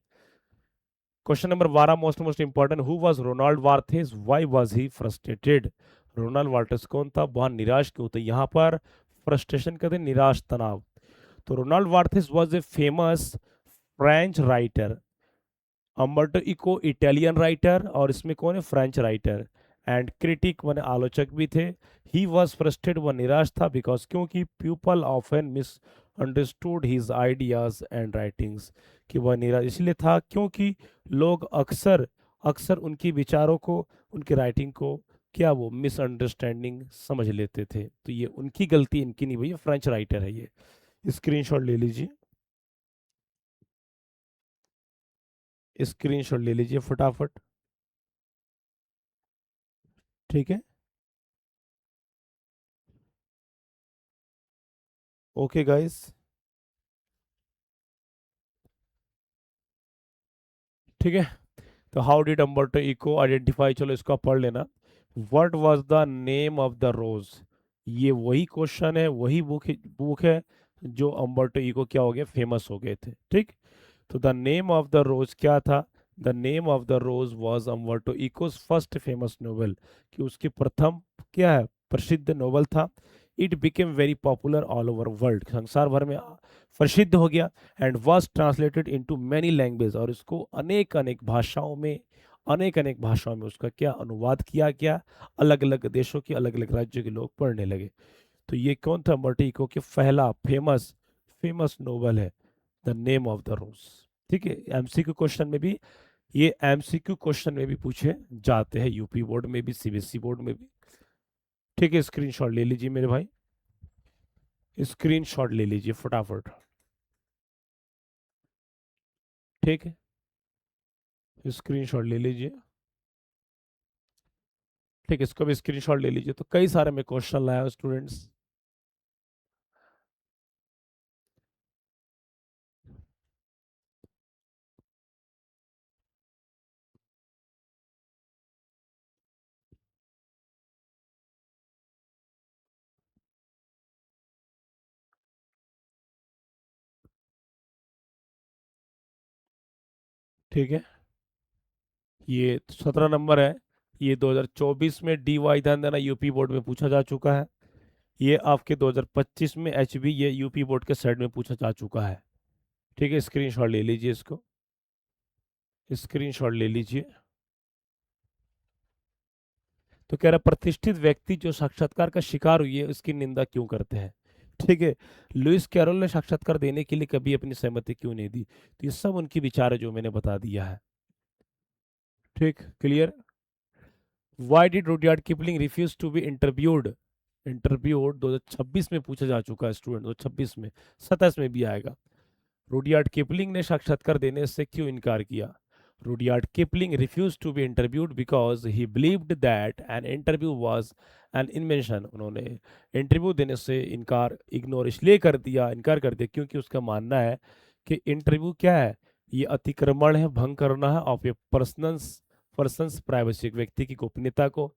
Question number 12 most most important, who was Ronald Barthes, why was he frustrated. Ronald Barthes कौन था, वह निराश क्यों था। यहाँ पर फ्रस्ट्रेशन कहते हैं निराश, तनाव। तो Ronald Barthes was a famous French writer, Umberto Eco Italian writer, और इसमें कौन है, फ्रेंच राइटर, एंड क्रिटिक माने आलोचक भी थे। ही वॉज फ्रस्ट्रेटेड, वह निराश था, बिकॉज क्योंकि people often miss understood his ideas and writings, कि वह निराश इसलिए था क्योंकि लोग अक्सर अक्सर उनकी विचारों को, उनकी राइटिंग को क्या वो मिसअंडरस्टैंडिंग समझ लेते थे। तो ये उनकी गलती, इनकी नहीं भैया, फ्रेंच राइटर है ये। स्क्रीनशॉट ले लीजिए, स्क्रीनशॉट ले लीजिए फटाफट। ठीक है। Okay guys. ठीक है। तो how did Umberto Eco identify, चलो इसको आप पढ़ लेना। What was the name of the rose, ये वही क्वेश्चन है, वही बुक है जो अम्बर्टो इको क्या हो गया, फेमस हो गए थे। ठीक। तो the name of the rose क्या था, the name of the rose was Umberto Eco's first famous novel, कि उसकी प्रथम क्या है, प्रसिद्ध नोवेल था। It became very popular all over world, संसार भर में प्रसिद्ध हो गया। And was translated into many language, और इसको अनेक अनेक भाषाओं में, अनेक अनेक भाषाओं में उसका क्या अनुवाद किया गया, अलग अलग देशों के अलग अलग राज्यों के लोग पढ़ने लगे। तो ये कौन था, अम्बर्टो इको के पहला फेमस फेमस नोवेल है द नेम ऑफ द रोज। ठीक है। एमसीक्यू क्वेश्चन में भी, ये एमसीक्यू क्वेश्चन में भी पूछे जाते हैं, यूपी बोर्ड में भी, सीबीएसई बोर्ड में भी। ठीक है। स्क्रीनशॉट ले लीजिए मेरे भाई, स्क्रीनशॉट ले लीजिए फटाफट। ठीक है। स्क्रीनशॉट ले लीजिए। ठीक है, इसको भी स्क्रीनशॉट ले लीजिए। तो कई सारे मैं क्वेश्चन लाया हूं स्टूडेंट्स। ठीक है। ये 17 नंबर है। ये 2024 में डी वाई, ध्यान देना, यूपी बोर्ड में पूछा जा चुका है। ये आपके 2025 में एच बी, ये यूपी बोर्ड के साइड में पूछा जा चुका है। ठीक है। स्क्रीनशॉट ले लीजिए इसको, स्क्रीनशॉट ले लीजिए। तो कह रहा प्रतिष्ठित व्यक्ति जो साक्षात्कार का शिकार हुई है उसकी निंदा क्यों करते हैं। ठीक है। लुइस कैरोल ने साक्षात्कार देने के लिए कभी अपनी सहमति क्यों नहीं दी। तो ये सब उनकी विचार है जो मैंने बता दिया है। ठीक, clear. Why did Rudyard Kipling refuse to be interviewed, interviewed 2026 में पूछा जा चुका है स्टूडेंट, 2026 में, 27 में भी आएगा। रुडयार्ड किपलिंग ने साक्षात्कार देने से क्यों इनकार किया। Rudyard Kipling refused to be interviewed because he believed that an interview was an invention, उन्होंने इंटरव्यू देने से इनकार, इग्नोर इसलिए कर दिया, इनकार कर दिया क्योंकि उसका मानना है कि इंटरव्यू क्या है, ये अतिक्रमण है, भंग करना है ऑफ ए पर्सन्स प्राइवेसी, एक व्यक्ति की गोपनीयता को।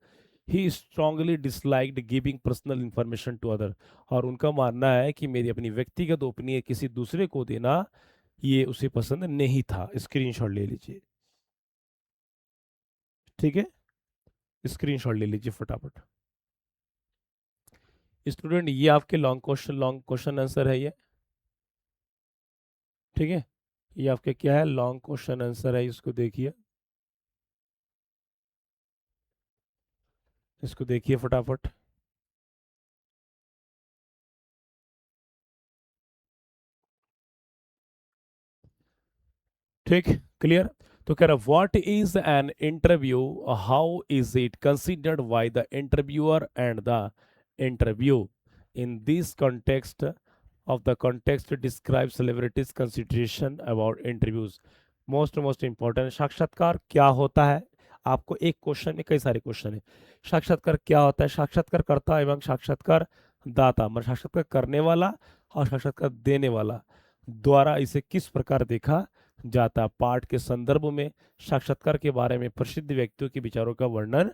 He strongly disliked giving personal information to other, और उनका मानना है कि मेरी अपनी व्यक्तिगत गोपनीय किसी दूसरे को देना ये उसे पसंद नहीं था। स्क्रीनशॉट ले लीजिए। ठीक है। स्क्रीनशॉट ले लीजिए फटाफट। स्टूडेंट ये आपके लॉन्ग क्वेश्चन आंसर है ये। ठीक है। ये आपके क्या है, लॉन्ग क्वेश्चन आंसर है, इसको देखिए, इसको देखिए फटाफट। ठीक, क्लियर। तो कह रहा what is an interview, how is it considered by the interviewer and the interview in this context of the context describe celebrities consideration about interviews। Most important, साक्षात्कार क्या होता है। आपको एक क्वेश्चन में कई सारे क्वेश्चन है। साक्षात्कार क्या होता है, साक्षात्कारकर्ता एवं साक्षात्कार दाता, मतलब साक्षात्कार करने वाला और साक्षात्कार देने वाला, द्वारा इसे किस प्रकार देखा जाता है? पाठ के संदर्भ में साक्षात्कार के बारे में प्रसिद्ध व्यक्तियों के विचारों का वर्णन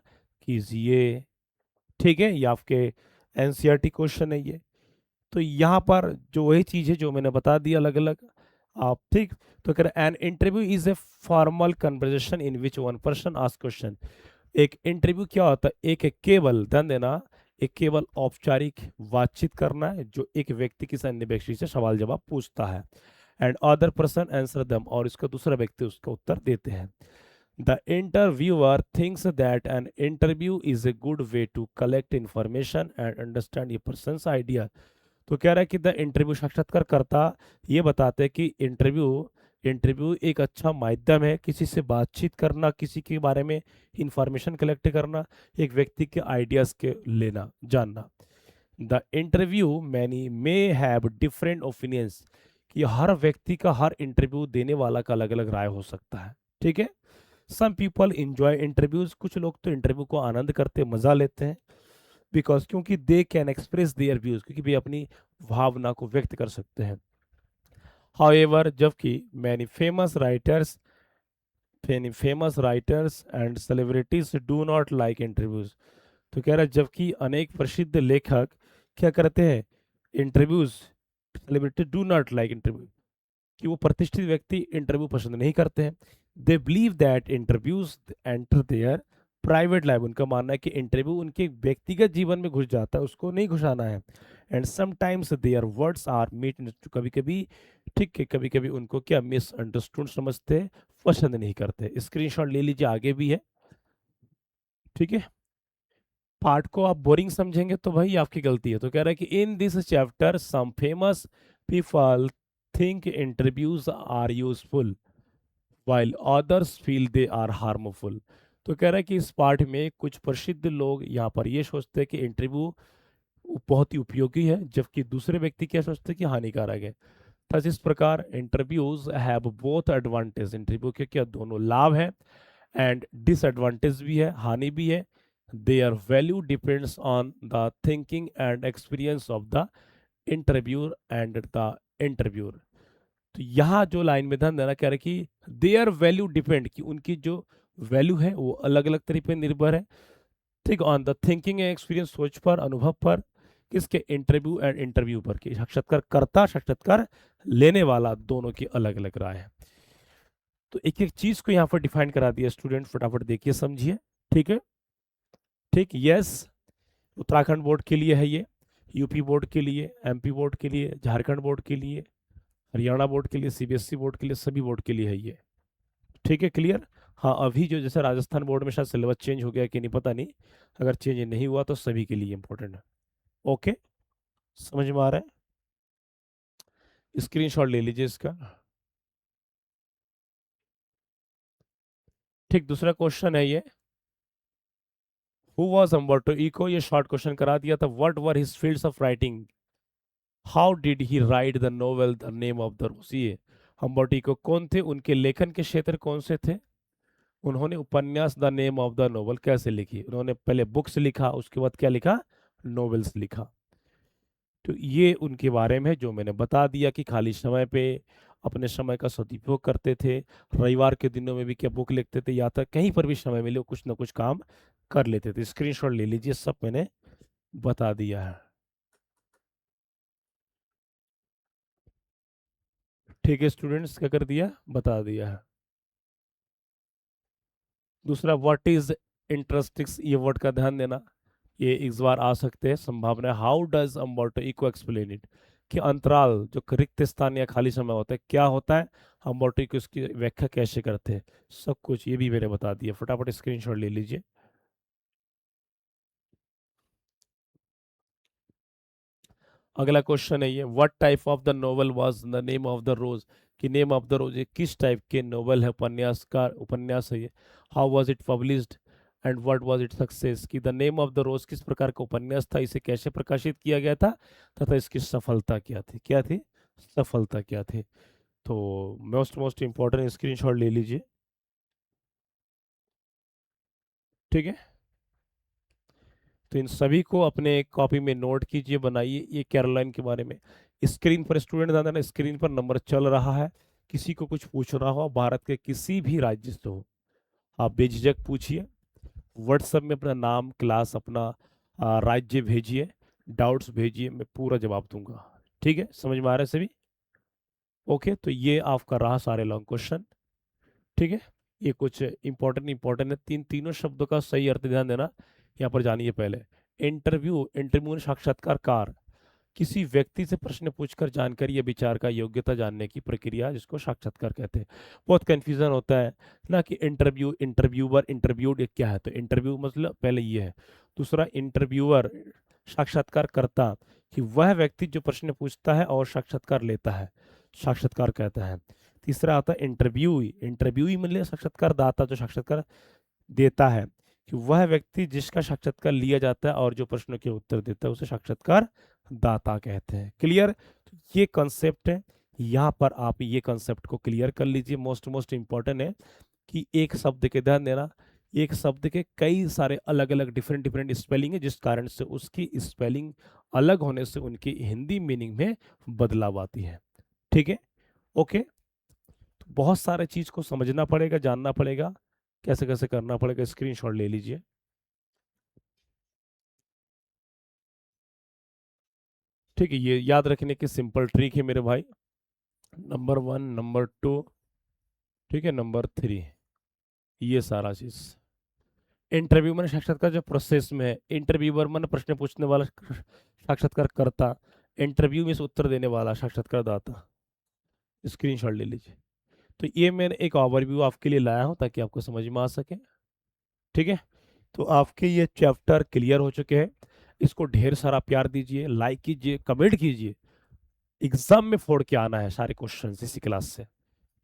कीजिए। ठीक है, ये आपके एनसीईआरटी क्वेश्चन है ये। तो यहाँ पर जो वही चीज है जो मैंने बता दी अलग अलग आप। ठीक, तो कह रहे N interview is a formal conversation in which one person ask question. एक इंटरव्यू क्या होता है? एक केवल, ध्यान देना, एक केवल औपचारिक बातचीत करना है जो एक व्यक्ति किसी अन्य व्यक्ति से सवाल जवाब पूछता है, and other person answer them, और इसका दूसरा व्यक्ति उसका उत्तर देते हैं। The interviewer thinks that an interview is a good way to collect information and understand a person's idea. तो कह रहा है कि द इंटरव्यू, साक्षात्कारकर्ता ये बताते हैं कि इंटरव्यू इंटरव्यू एक अच्छा माध्यम है किसी से बातचीत करना, किसी के बारे में इंफॉर्मेशन कलेक्ट करना, एक व्यक्ति के आइडियाज के लेना जानना। The interview many may have different opinions, कि हर व्यक्ति का, हर इंटरव्यू देने वाला का अलग अलग राय हो सकता है। ठीक है, सम पीपल इंजॉय इंटरव्यूज, कुछ लोग तो इंटरव्यू को आनंद करते, मजा लेते हैं, बिकॉज क्योंकि they can express their views, क्योंकि वे अपनी भावना को व्यक्त कर सकते हैं। हाउएवर, जबकि many famous writers and celebrities do not like interviews. तो कह रहा है जबकि अनेक प्रसिद्ध लेखक क्या करते हैं? Interviews, celebrity do not like interview, कि वो प्रतिष्ठित व्यक्ति इंटरव्यू पसंद नहीं करते हैं। They believe that interviews enter there private life, उनका मानना है कि इंटरव्यू उनके व्यक्तिगत जीवन में घुस जाता है, उसको नहीं घुसाना है। And sometimes their words are meet, कभी कभी, ठीक है, कभी कभी उनको क्या मिसअंडरस्टूड समझते हैं, पसंद नहीं करते। स्क्रीनशॉट ले लीजिए, आगे भी है। ठीक है, पार्ट को आप बोरिंग समझेंगे तो भाई आपकी गलती है। तो कह रहा है कि in this chapter some famous people think interviews are useful while others feel they are harmful। तो कह रहा है कि इस पाठ में कुछ प्रसिद्ध लोग यहाँ पर ये सोचते हैं कि इंटरव्यू बहुत ही उपयोगी है, जबकि दूसरे व्यक्ति क्या सोचते हैं कि हानिकारक है। बस इस प्रकार interviews have both advantage, interview के क्या दोनों लाभ है, एंड डिसएडवांटेज भी है, हानि भी है। Their value depends on the thinking and experience of the interviewer and the interviewer. तो यहाँ जो लाइन में ध्यान देना, कह रहे कि देयर वैल्यू डिपेंड, कि उनकी जो वैल्यू है वो अलग अलग तरीके पर निर्भर है। ठीक, on the thinking and experience, सोच पर, अनुभव पर, किसके? इंटरव्यू एंड इंटरव्यू पर, कि साक्षात्कारकर्ता, साक्षात्कार लेने वाला, दोनों की अलग अलग राय है। तो एक एक चीज को यहाँ पर डिफाइन करा दिया स्टूडेंट, फटाफट देखिए समझिए। ठीक है, ठीक, यस, उत्तराखंड बोर्ड के लिए है ये, यूपी बोर्ड के लिए, एमपी बोर्ड के लिए, झारखंड बोर्ड के लिए, हरियाणा बोर्ड के लिए, सीबीएसई बोर्ड के लिए, सभी बोर्ड के लिए है ये। ठीक है, क्लियर। हाँ, अभी जो जैसे राजस्थान बोर्ड में शायद सिलेबस चेंज हो गया कि नहीं पता नहीं, अगर चेंज नहीं हुआ तो सभी के लिए इंपॉर्टेंट है। ओके, समझ में आ रहा है? स्क्रीनशॉट ले लीजिए इसका। ठीक, दूसरा क्वेश्चन है ये, हु वाज अम्बर्टो इको, ये शॉर्ट क्वेश्चन करा दिया था। What were his fields of writing, how did he write the novel the name of the rose. ये हम्बर्टो इको कौन थे, उनके लेखन के क्षेत्र कौन से थे? उन्होंने उपन्यास the name of the novel कैसे लिखी? उन्होंने पहले बुक्स लिखा, उसके बाद क्या लिखा? नोवेल्स लिखा। तो ये उनके बारे में है जो मैंने बता दिया, कि खाली समय पे अपने समय का सदुपयोग करते थे, रविवार के दिनों में भी क्या बुक लिखते थे, या तक कहीं पर भी समय मिले कुछ ना कुछ काम कर लेते थे। स्क्रीनशॉट ले लीजिए, सब मैंने बता दिया है। ठीक है स्टूडेंट्स, क्या कर दिया? बता दिया है। दूसरा, व्हाट इज इंटरेस्टिंग, ये वर्ड का ध्यान देना, ये इस बार आ सकते हैं संभावना। How does Umberto Eco explain it, कि अंतराल, जो रिक्त स्थान या खाली समय होता है, क्या होता है? अम्बर्टो इको इसकी व्याख्या कैसे करते हैं, सब कुछ ये भी मैंने बता दिया। फटाफट स्क्रीनशॉट ले लीजिए। अगला क्वेश्चन है ये, what type of the novel was the name of the rose, कि नेम ऑफ द रोज ये किस टाइप के नोवेल है, उपन्यास का उपन्यास है ये। How was it published and what was it success, कि द नेम ऑफ द रोज किस प्रकार का उपन्यास था, इसे कैसे प्रकाशित किया गया था, तथा इसकी सफलता क्या थी, क्या थी सफलता क्या थी। तो मोस्ट मोस्ट इंपॉर्टेंट, स्क्रीनशॉट ले लीजिए। ठीक है, तो इन सभी को अपने कॉपी में नोट कीजिए, बनाइए। ये कैरोलाइन के बारे में, स्क्रीन पर स्टूडेंट ध्यान देना, स्क्रीन पर नंबर चल रहा है। किसी को कुछ पूछना हो भारत के किसी भी राज्य से हो, आप बेझिझक पूछिए। व्हाट्सएप में अपना नाम, क्लास, अपना राज्य भेजिए, डाउट्स भेजिए, मैं पूरा जवाब दूंगा। ठीक है, समझ में आ रहा है सभी? ओके, तो ये आपका रहा सारे लॉन्ग क्वेश्चन। ठीक है, ये कुछ इंपॉर्टेंट इंपॉर्टेंट है। तीनों शब्दों का सही अर्थ ध्यान देना। यहाँ पर जानिए पहले। इंटरव्यू, इंटरव्यू में साक्षात्कार, किसी व्यक्ति से प्रश्न पूछकर जानकारी या विचार का योग्यता जानने की प्रक्रिया, जिसको साक्षात्कार कहते हैं। बहुत कंफ्यूजन होता है ना कि इंटरव्यू, इंटरव्यूअर, इंटरव्यूड, ये क्या है। तो इंटरव्यू मतलब पहले ये है। दूसरा इंटरव्यूअर, साक्षात्कारकर्ता, कि वह व्यक्ति जो प्रश्न पूछता है और साक्षात्कार लेता है, साक्षात्कार कहता है। तीसरा आता है इंटरव्यूई, इंटरव्यूई मतलब साक्षात्कार दाता, जो साक्षात्कार देता है, कि वह व्यक्ति जिसका साक्षात्कार लिया जाता है और जो प्रश्नों के उत्तर देता है उसे साक्षात्कार दाता कहते हैं। क्लियर? तो ये कॉन्सेप्ट है, यहाँ पर आप ये कॉन्सेप्ट को क्लियर कर लीजिए। मोस्ट मोस्ट इंपॉर्टेंट है कि एक शब्द के, ध्यान देना, एक शब्द के कई सारे अलग अलग डिफरेंट डिफरेंट स्पेलिंग है, जिस कारण से उसकी स्पेलिंग अलग होने से उनकी हिंदी मीनिंग में बदलाव आती है। ठीक है, ओके। तो बहुत सारे चीज को समझना पड़ेगा, जानना पड़ेगा, कैसे कैसे करना पड़ेगा। स्क्रीनशॉट ले लीजिए। ठीक है, ये याद रखने की सिंपल ट्रिक है मेरे भाई। नंबर 1, नंबर 2, ठीक है, नंबर 3, ये सारा चीज। इंटरव्यू मैंने साक्षात्कार जो प्रोसेस में है, इंटरव्यूअर मैंने प्रश्न पूछने वाला, साक्षात्कार करता, इंटरव्यू में से उत्तर देने वाला, साक्षात्कार दाता। स्क्रीनशॉट ले लीजिए। तो ये मैंने एक ओवरव्यू आपके लिए लाया हूँ ताकि आपको समझ में आ सके। ठीक है, तो आपके ये चैप्टर क्लियर हो चुके हैं। इसको ढेर सारा प्यार दीजिए, लाइक कीजिए, कमेंट कीजिए। एग्जाम में फोड़ के आना है सारे क्वेश्चन इसी क्लास से।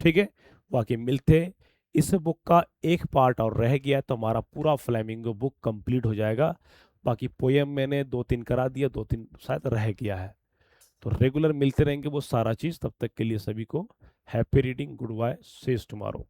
ठीक है, बाकी मिलते हैं। इस बुक का एक पार्ट और रह गया है तो हमारा पूरा फ्लेमिंगो बुक कंप्लीट हो जाएगा। बाकी पोयम मैंने 2-3 करा दिया, 2-3 शायद रह गया है। तो रेगुलर मिलते रहेंगे वो सारा चीज़। तब तक के लिए सभी को happy reading, goodbye, see you tomorrow.